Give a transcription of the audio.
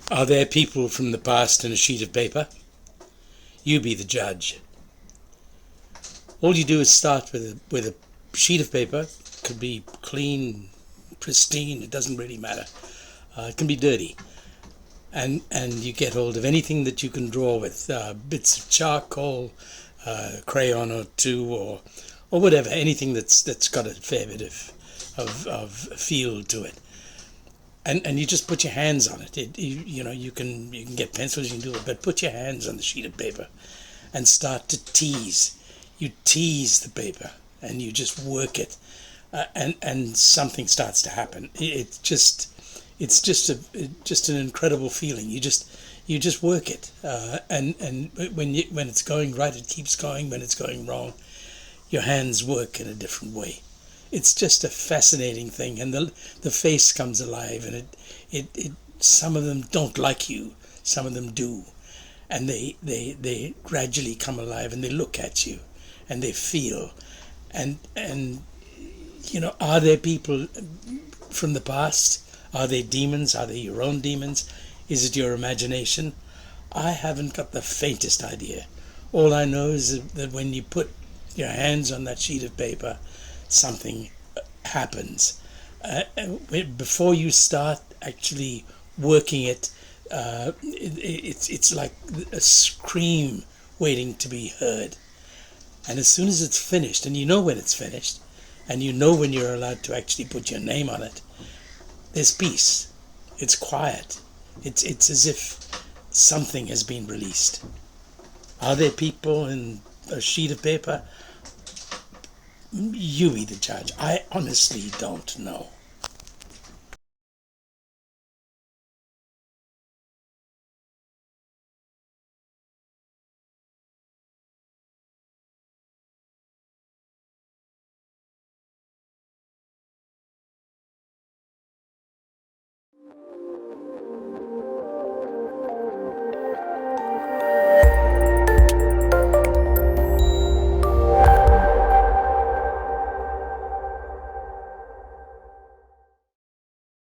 Are there people from the past in a sheet of paper? You be the judge. All you do is start with a sheet of paper. It could be clean, pristine, it doesn't really matter. It can be dirty. And you get hold of anything that you can draw with, bits of charcoal, crayon or two, or whatever, anything that's got a fair bit of feel to it. And you just put your hands on it. You can get pencils, you can do it, but put your hands on the sheet of paper and start to tease. You tease the paper and you just work it, and something starts to happen. It's just an incredible feeling. You just work it, and when it's going right, it keeps going. When it's going wrong, your hands work in a different way. It's just a fascinating thing, and the face comes alive, and it some of them don't like you, some of them do, and they gradually come alive, and they look at you, and they feel, and are there people from the past? Are they demons? Are they your own demons? Is it your imagination? I haven't got the faintest idea. All I know is that when you put your hands on that sheet of paper, something happens. Before you start actually working it, it's like a scream waiting to be heard. And as soon as it's finished, and you know when it's finished, and you know when you're allowed to actually put your name on it, there's peace. It's quiet. It's as if something has been released. Are there people in a sheet of paper? You be the judge. I honestly don't know.